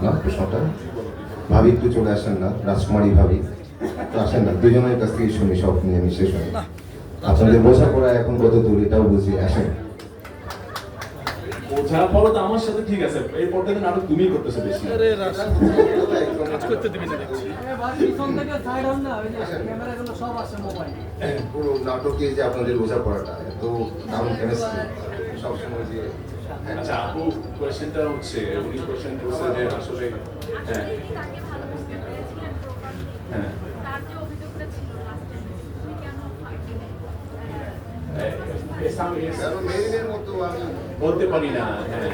না প্রশ্নটা? ভাবি একটু চলে আসেন না, রাজকুমারী ভাবি তো আসেন না, দুজনের কাছ থেকে শুনি, সব নিয়ে মিশে শুনি। আপনাদের বোঝাপড়া এখন কত দূর এটাও বুঝি, আসেন। বোঝাপড়া তো আমার সাথে ঠিক আছে, এই পর্যায়ে নাটক তুমিই করতেছো বেশি। কাজ করতে দিবি না দেখছি। পুরো নাটকে যে আপনাদের বোঝাপড়াটা এত দারুণ কেমিস্ট্রি, সবসময় যে আচ্ছা আপু, কোয়েশ্চেনটা হচ্ছে উনি কোয়েশ্চেন করছে যে আসলে হ্যাঁ হ্যাঁ কারণ মেরিনের মতো আমি বলতে পারি না। হ্যাঁ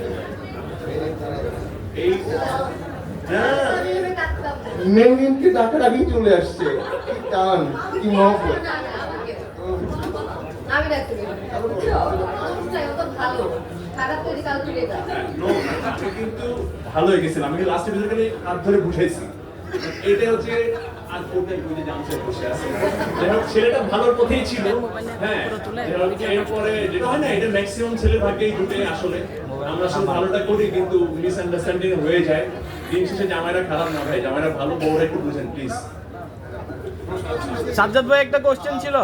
এই মেরিনকে ডাকার আগেই চলে আসছে, কি টান, কি মহব্বত। আমি ডাকতে ভালো খারাপ তৈরি কাল তুলে দাও। আমি কিন্তু ভালো হয়ে গেছিলাম, আমি লাস্ট এপিসোডে হাত ধরে বুঝাইছি। এটা হচ্ছে আর কোর্টের বুঝে জানছে বসে আছে। যাই হোক, ছেলেটা ভালোর পথেই ছিল। হ্যাঁ, এরপরে যেটা হয় না, এটা ম্যাক্সিমাম ছেলে ভাগ্যেই ঘটে আসলে। আমরা সব ভালোটা করি কিন্তু মিসআন্ডারস্ট্যান্ডিং হয়ে যায়। দিন শেষে জামাইরা খারাপ না ভাই, জামাইরা ভালো, বউরা একটু বুঝেন প্লিজ। সাজ্জাদ ভাই একটা কোশ্চেন ছিল।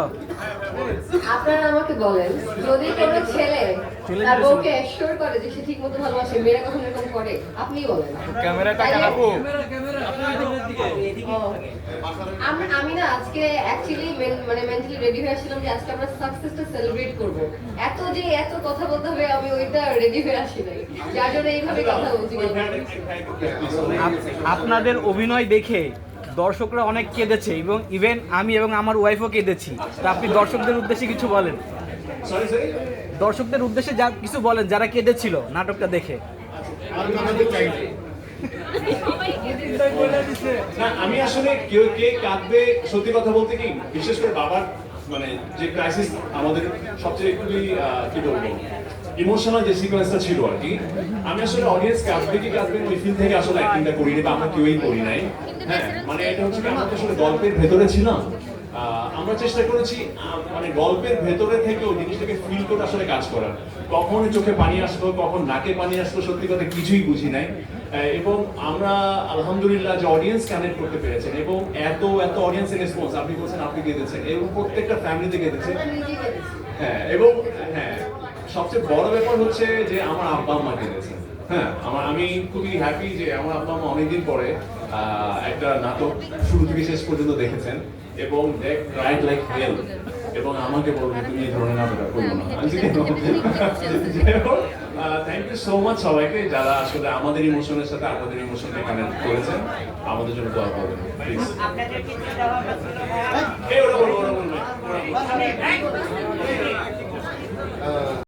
আপনারা আমাকে বলেন, যদি কোনো ছেলে তার বউকে অ্যাসিওর করে যে সে ঠিকমতো ভালোবাসে, মেয়েরা কখন এরকম করে? আপনিই বলেন। ক্যামেরাটা খারাপো। আমি না আজকে অ্যাকচুয়ালি মানে মেন্টালি রেডি হয়ে আসছিলাম যে আজকে আমরা সাকসেসটা সেলিব্রেট করব। এত কথা বলতে হবে, আমি ওইটা রেডি হয়ে আসি নাই, যার জন্য এইভাবে কথা বলছি। আপনাদের অভিনয় দেখে দর্শকরা অনেক কেঁদেছে এবং ইভেন আমি এবং আমার ওয়াইফও কেঁদেছি। তা আপনি দর্শকদের উদ্দেশ্যে কিছু বলেন। দর্শকদের উদ্দেশ্যে যা কিছু বলেন যারা কেঁদেছিল নাটকটা দেখে। না, আমি আসলে কেউ কে কাঁদবে, সত্যি কথা বলতে কি, বিশেষ করে বাবার মানে যে ক্রাইসিস আমাদের সবচেয়ে খুবই কি বলবো ইমোশনাল যে সিকোয়েন্সটা ছিল আর কি, আমি আসলে অডিয়েন্স কাঁদবে কি কাঁদবে ওই ফিল থেকে আসলে অ্যাক্টিংটা করিনি বা আমরা কেউই করি নাই। হ্যাঁ, মানে এটা হচ্ছে কি, আমরা তো আসলে গল্পের ভেতরে ছিলাম। আমরা চেষ্টা করেছি মানে গল্পের ভেতরে থেকে ওই জিনিসটাকে ফিল করে আসলে কাজ করার। কখন চোখে পানি আসলো, কখন নাকে পানি আসলো, সত্যি কথা কিছুই বুঝি নাই। এবং আমরা আলহামদুলিল্লাহ যে অডিয়েন্স কানেক্ট করতে পেরেছেন এবং এত অডিয়েন্সের রেসপন্স, আপনি বলছেন আপনি কেঁদেছেন এবং প্রত্যেকটা ফ্যামিলিতে কেঁদেছে। হ্যাঁ, এবং হ্যাঁ সবচেয়ে বড় ব্যাপার হচ্ছে যে আমার আব্বা আম্মা কেঁদেছে। হ্যাঁ, আমি খুবই হ্যাপি যে আমার আব্বা আম্মা অনেকদিন পরে একটা নাটক শুরু থেকে শেষ পর্যন্ত দেখেছেন এবং রাইট লাইক হেল, এবং আমাকে বলবে তুমি এই ধরনের নাটক করবো না। থ্যাংক ইউ সো মাচ সবাইকে যারা আসলে আমাদের ইমোশনের সাথে আপনাদের ইমোশনকে কানেক্ট করেছেন। আমাদের জন্য দোয়া করবেন প্লিজ।